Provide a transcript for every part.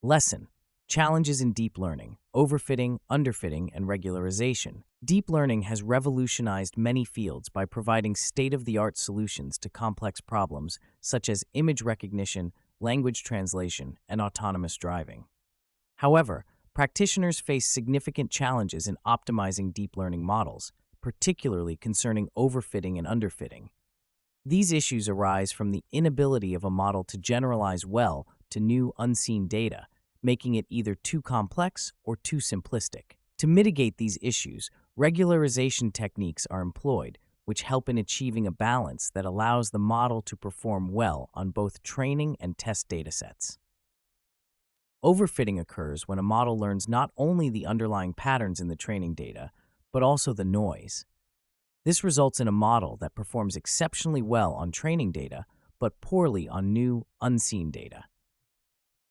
Lesson: Challenges in deep learning, overfitting, underfitting, and regularization. Deep learning has revolutionized many fields by providing state-of-the-art solutions to complex problems such as image recognition, language translation, and autonomous driving. However, practitioners face significant challenges in optimizing deep learning models, particularly concerning overfitting and underfitting. These issues arise from the inability of a model to generalize well to new unseen data, making it either too complex or too simplistic. To mitigate these issues, regularization techniques are employed, which help in achieving a balance that allows the model to perform well on both training and test datasets. Overfitting occurs when a model learns not only the underlying patterns in the training data, but also the noise. This results in a model that performs exceptionally well on training data, but poorly on new, unseen data.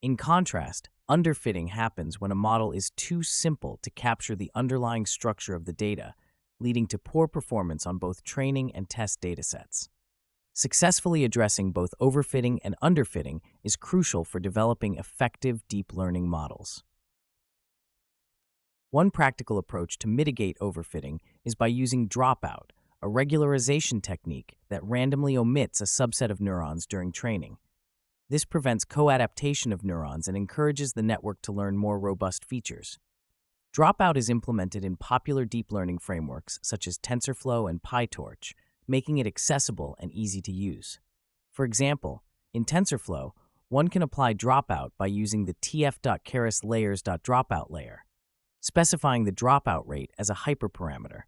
In contrast, underfitting happens when a model is too simple to capture the underlying structure of the data, leading to poor performance on both training and test datasets. Successfully addressing both overfitting and underfitting is crucial for developing effective deep learning models. One practical approach to mitigate overfitting is by using dropout, a regularization technique that randomly omits a subset of neurons during training. This prevents co-adaptation of neurons and encourages the network to learn more robust features. Dropout is implemented in popular deep learning frameworks such as TensorFlow and PyTorch, making it accessible and easy to use. For example, in TensorFlow, one can apply dropout by using the tf.keras_layers.dropout layer, specifying the dropout rate as a hyperparameter.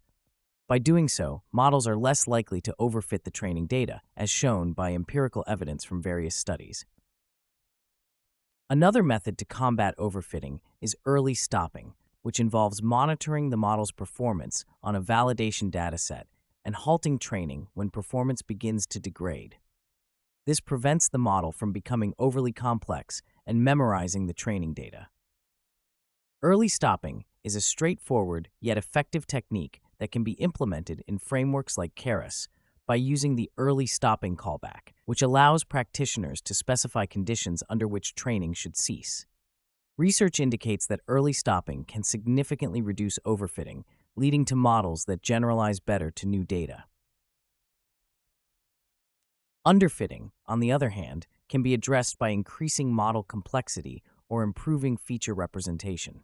By doing so, models are less likely to overfit the training data, as shown by empirical evidence from various studies. Another method to combat overfitting is early stopping, which involves monitoring the model's performance on a validation dataset and halting training when performance begins to degrade. This prevents the model from becoming overly complex and memorizing the training data. Early stopping is a straightforward yet effective technique that can be implemented in frameworks like Keras by using the early stopping callback, which allows practitioners to specify conditions under which training should cease. Research indicates that early stopping can significantly reduce overfitting, leading to models that generalize better to new data. Underfitting, on the other hand, can be addressed by increasing model complexity or improving feature representation.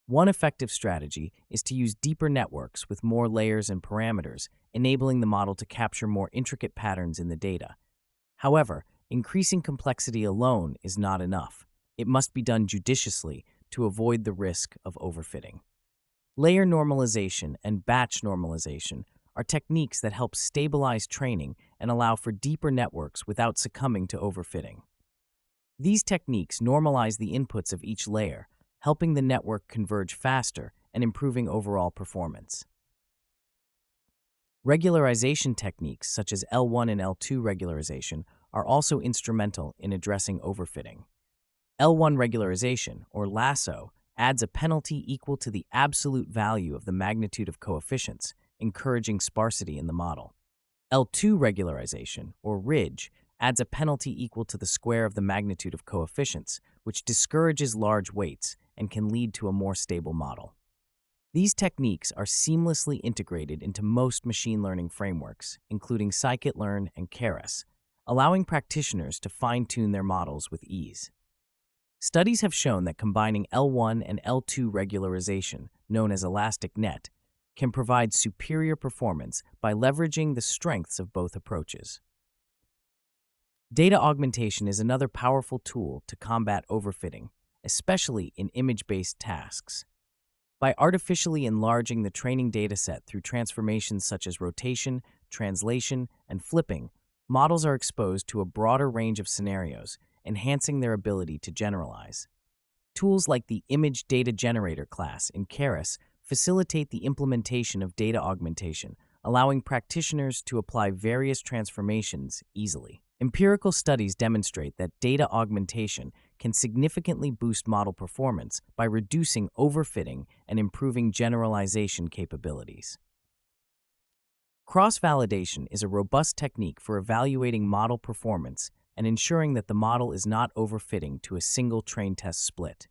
One effective strategy is to use deeper networks with more layers and parameters, enabling the model to capture more intricate patterns in the data. However, increasing complexity alone is not enough. It must be done judiciously to avoid the risk of overfitting. Layer normalization and batch normalization are techniques that help stabilize training and allow for deeper networks without succumbing to overfitting. These techniques normalize the inputs of each layer, helping the network converge faster and improving overall performance. Regularization techniques such as L1 and L2 regularization are also instrumental in addressing overfitting. L1 regularization, or lasso, adds a penalty equal to the absolute value of the magnitude of coefficients, encouraging sparsity in the model. L2 regularization, or ridge, adds a penalty equal to the square of the magnitude of coefficients, which discourages large weights and can lead to a more stable model. These techniques are seamlessly integrated into most machine learning frameworks, including scikit-learn and Keras, allowing practitioners to fine-tune their models with ease. Studies have shown that combining L1 and L2 regularization, known as elastic net, can provide superior performance by leveraging the strengths of both approaches. Data augmentation is another powerful tool to combat overfitting, especially in image-based tasks. By artificially enlarging the training dataset through transformations such as rotation, translation, and flipping, models are exposed to a broader range of scenarios, enhancing their ability to generalize. Tools like the Image Data Generator class in Keras facilitate the implementation of data augmentation, allowing practitioners to apply various transformations easily. Empirical studies demonstrate that data augmentation can significantly boost model performance by reducing overfitting and improving generalization capabilities. Cross-validation is a robust technique for evaluating model performance and ensuring that the model is not overfitting to a single train test split.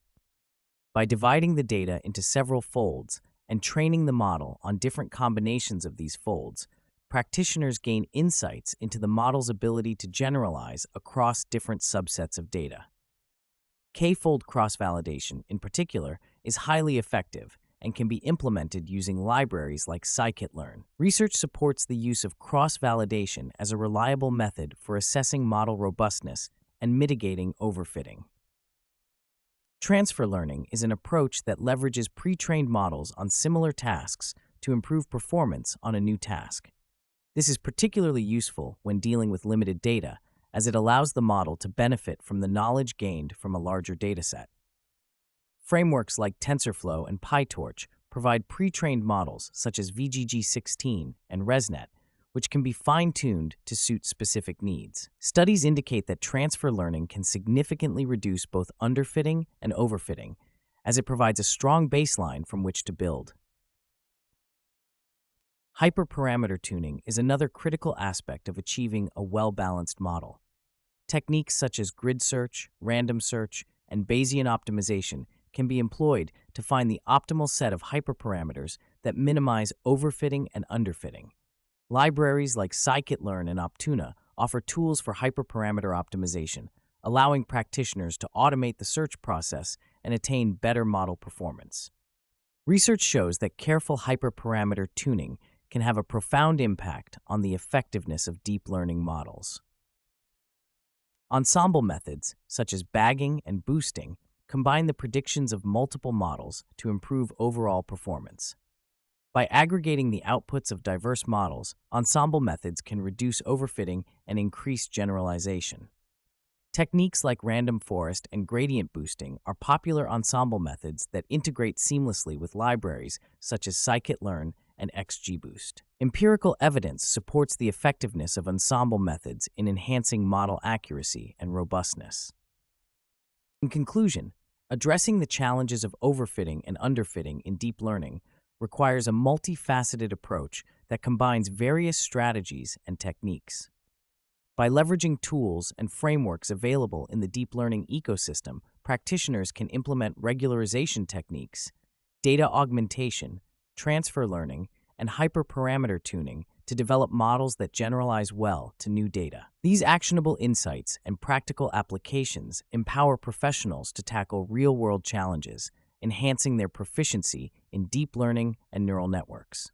By dividing the data into several folds and training the model on different combinations of these folds, practitioners gain insights into the model's ability to generalize across different subsets of data. K-fold cross-validation, in particular, is highly effective and can be implemented using libraries like scikit-learn. Research supports the use of cross-validation as a reliable method for assessing model robustness and mitigating overfitting. Transfer learning is an approach that leverages pre-trained models on similar tasks to improve performance on a new task. This is particularly useful when dealing with limited data, as it allows the model to benefit from the knowledge gained from a larger dataset. Frameworks like TensorFlow and PyTorch provide pre-trained models such as VGG16 and ResNet, which can be fine-tuned to suit specific needs. Studies indicate that transfer learning can significantly reduce both underfitting and overfitting, as it provides a strong baseline from which to build. Hyperparameter tuning is another critical aspect of achieving a well-balanced model. Techniques such as grid search, random search, and Bayesian optimization can be employed to find the optimal set of hyperparameters that minimize overfitting and underfitting. Libraries like scikit-learn and Optuna offer tools for hyperparameter optimization, allowing practitioners to automate the search process and attain better model performance. Research shows that careful hyperparameter tuning can have a profound impact on the effectiveness of deep learning models. Ensemble methods, such as bagging and boosting, combine the predictions of multiple models to improve overall performance. By aggregating the outputs of diverse models, ensemble methods can reduce overfitting and increase generalization. Techniques like random forest and gradient boosting are popular ensemble methods that integrate seamlessly with libraries such as scikit-learn and XGBoost. Empirical evidence supports the effectiveness of ensemble methods in enhancing model accuracy and robustness. In conclusion, addressing the challenges of overfitting and underfitting in deep learning requires a multifaceted approach that combines various strategies and techniques. By leveraging tools and frameworks available in the deep learning ecosystem, practitioners can implement regularization techniques, data augmentation, transfer learning, and hyperparameter tuning to develop models that generalize well to new data. These actionable insights and practical applications empower professionals to tackle real-world challenges, enhancing their proficiency in deep learning and neural networks.